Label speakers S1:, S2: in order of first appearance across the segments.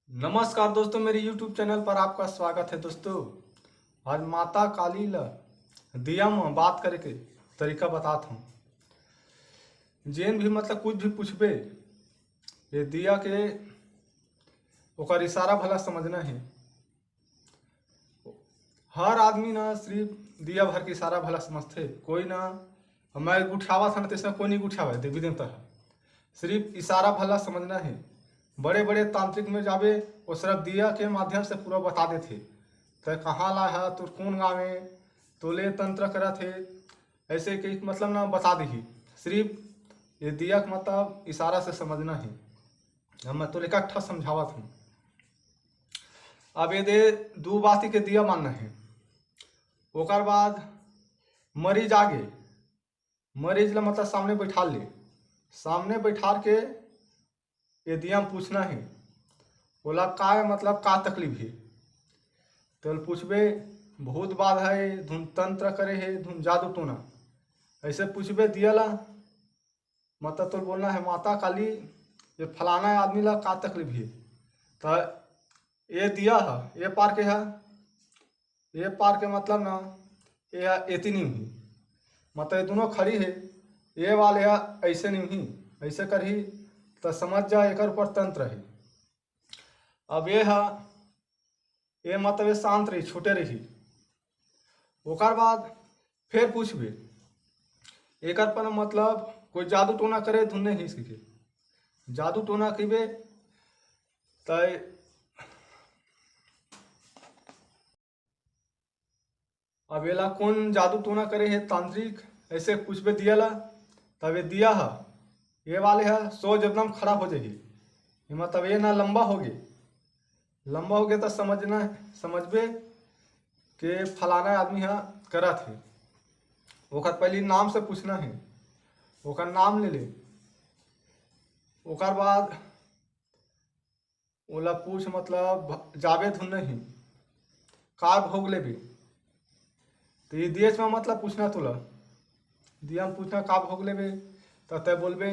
S1: नमस्कार दोस्तों, मेरे YouTube चैनल पर आपका स्वागत है। दोस्तों, आज माता काली ला दिया में बात करे के तरीका बताता हूँ। जेन भी मतलब कुछ भी पूछबे, ये दिया के ओकर इशारा भला समझना है। हर आदमी ना सिर्फ दिया भर के इशारा भला समझते, कोई ना मैं गुठावा था ना तैसा कोई नहीं गुठावा देवी देवता है। सिर्फ इशारा भला समझना है। बड़े बड़े तांत्रिक में जावे, वो सिर्फ दिया के माध्यम से पूरा बता देते। तो कहाँ ला है, तो कौन गाँव में तोले तंत्र करा थे, ऐसे कि मतलब ना बता दी। सिर्फ ये दिया का मतलब इशारा से समझना है। अब मैं तो इकट्ठा समझावत हूँ। अब ये दे दो बाती के दिया मानना है। ओकर बाद मरीज आगे, मरीज ला मतलब सामने बैठा ले, सामने बैठा के ये दिया में पूछना है बोला का मतलब का तकलीफ है। तो पूछबे भूत बाध है, धुन तंत्र करे है, धुन जादू टोना, ऐसे पूछबे दिया ला मतलब तो बोलना है माता काली ये फलाना आदमी ला का तकलीफ है। तो ये दिया है, ये पार के है, ये पार के मतलब ना ये एती नहीं हुई, मतलब ये दोनों खड़ी है। ये वाले है ऐसे नहीं हुई, ऐसे कर ही तो समझ जा एक ऊपर तंत्र है। अब ये है, ये मतलब ये शांत रही, छूटे रही। ओकर बाद फिर पूछबे एक पर मतलब कोई जादू टोना करे, धुन नहीं सीखे जादू टोना कहे तो अब येला कौन जादू टोना करे है तांत्रिक, ऐसे पूछबे दिया ला। तब ये दिया है, ये वाले है सोच एकदम खड़ा हो जाएगी। ये मतलब ये ना लंबा हो गए, लंबा हो गया तो समझना समझबे कि फलाना आदमी है करा थे। ओकर पहले नाम से पूछना है, ओकर नाम ले ले। ओकर बाद ओला पूछ मतलब जावे धुन नहीं का भोग लेबे। तो ये देश में मतलब पूछना तुला, दिया में पूछना का भोग लेबे। तो तय बोलबे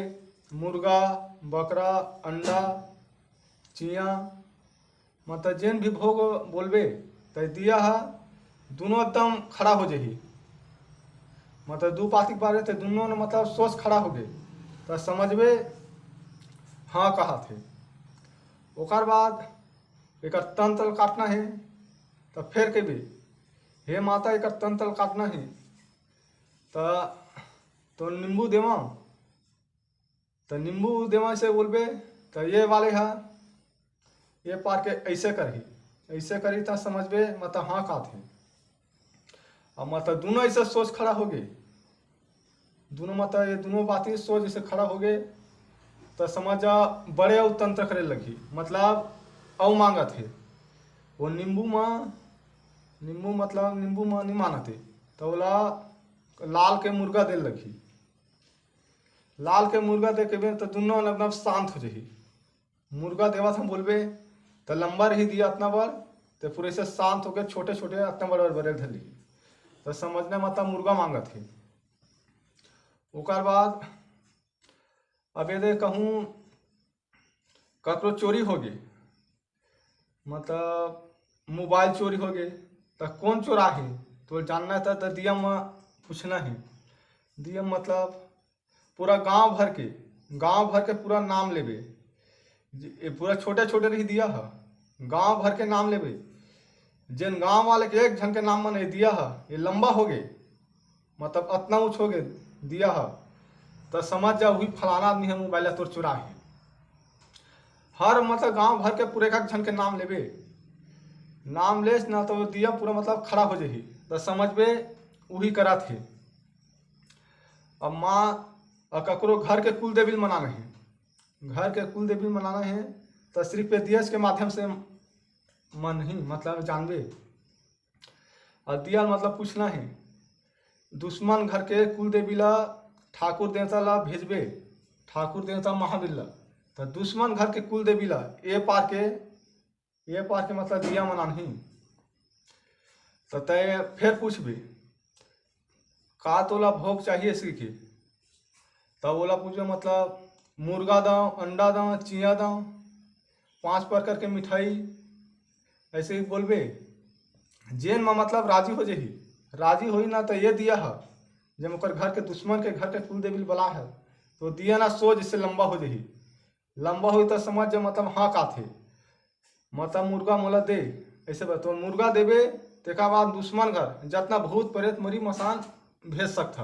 S1: मुर्गा, बकरा, अंडा, चिया, मतलब जेन भी भोग बोलबे तो दिया है दोनों एकदम खड़ा हो जाही। मतलब दो पाती बारे थे, दोनों ने मतलब सोच खड़ा हो गए तो समझबे हाँ कहा थे। ओकर बाद एक तंत्र काटना है। तो फिर कभी हे माता एक तंत्र काटना है तो नींबू देवा, तो नींबू देवा से बोलबे तो ये वाले है ये पार के ऐसे करही, ऐसे करी तो समझबे मतलब हाँ का थे। अब मतलब दोनों ऐसे सोच खड़ा हो गए, दोनों मतलब ये दोनों बातें सोच ऐसे खड़ा हो गए तो समझ जा बड़े और तंत्र करे लगी, मतलब औ मांगा थे। वो नींबू माँ, नींबू मतलब नींबू माँ नहीं माना थे तो बोला लाल के मुर्गा दे लगी। लाल के मुर्गा दे के भी तो दोनों एकदम शांत हो जाही। मुर्गा देवा था बोलबे तो लंबा रही दिया इतना बार, तो पूरे से शांत हो गए, छोटे छोटे इतना बड़े बड़े धर ली। तो समझने मतलब मुर्गा मांगा थे। ओकर बाद अब ये दे कहूँ ककरो चोरी हो गई, मतलब मोबाइल चोरी हो गए तो कौन चोरा है तो जानना था। तो दिया में पूछना है, दिया मतलब पूरा गांव भर के पूरा नाम लेबे। ये पूरा छोटे छोटे रही दिया है, गांव भर के नाम लेबे। जिन गांव वाले के एक जन के नाम में नहीं दिया है, ये लंबा हो गए मतलब इतना ऊँच हो गए दिया है तो समझ जा वही फलाना आदमी है मोबाइल तोर चुरा है। हर मतलब गांव भर के पूरे का जन के नाम लेबे, नाम लेस ना तो दिया पूरा मतलब खड़ा हो जाही तो समझबे वही करा थे। अब माँ ककरो घर के कुल देवी मनाना है, घर के कुल देवी मनाना है तो सिर्फ दिया के माध्यम से मन ही मतलब जानबे। और दिया मतलब पूछना है दुश्मन घर के कुल देवी ला ठाकुर देवता ला भेजबे, ठाकुर देवता महावीर ला। तो दुश्मन घर के कुल देवी ला ये पार के मतलब दिया मना नहीं। तो तय फिर पूछबे का तोला भोग चाहिए सीखे। तब बोला पूछो मतलब मुर्गा दाओ, अंडा दाओ, चिया दाओ। 5 प्रकार के मिठाई ऐसे ही बोलबे, जेन में मतलब राजी हो जही। राजी होई ना तो ये दिया है, जब ओकर घर के दुश्मन के घर के कुल देवी बला है तो दिया ना सोच इससे लंबा हो जही। लंबा हुई तो समझ जो मतलब हाँ का थे, मतलब मुर्गा मोला दे ऐसे तो मुर्गा देवे। तेका बाद दुश्मन घर जितना भूत प्रेत मरी मसान भेज सकता,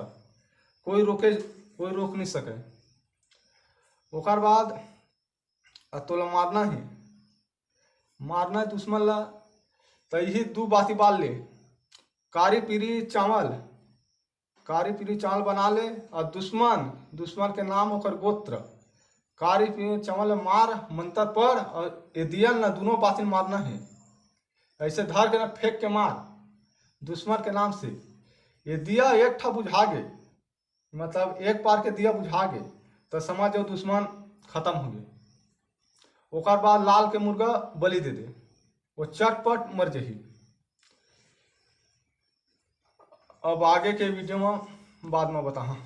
S1: कोई रोक नहीं सके। ओकर बाद तोला मारना है दुश्मन ला, तो यही 2 बाती बाल ले, कारी पीरी चावल बना ले, और दुश्मन के नाम ओकर गोत्र कारी पीरी चावल मार मंत्र पढ़, और ये दिया ना दोनों बाती मारना है। ऐसे धर के ना फेंक के मार दुश्मन के नाम से। ये दिया एक ठा बुझा गे, मतलब एक पार के दिया बुझा गे तो समझ जो दुश्मन खत्म हो गए। ओकर बाद लाल के मुर्गा बलि दे दे, वो चटपट मर जही। अब आगे के वीडियो में बाद में बताहा।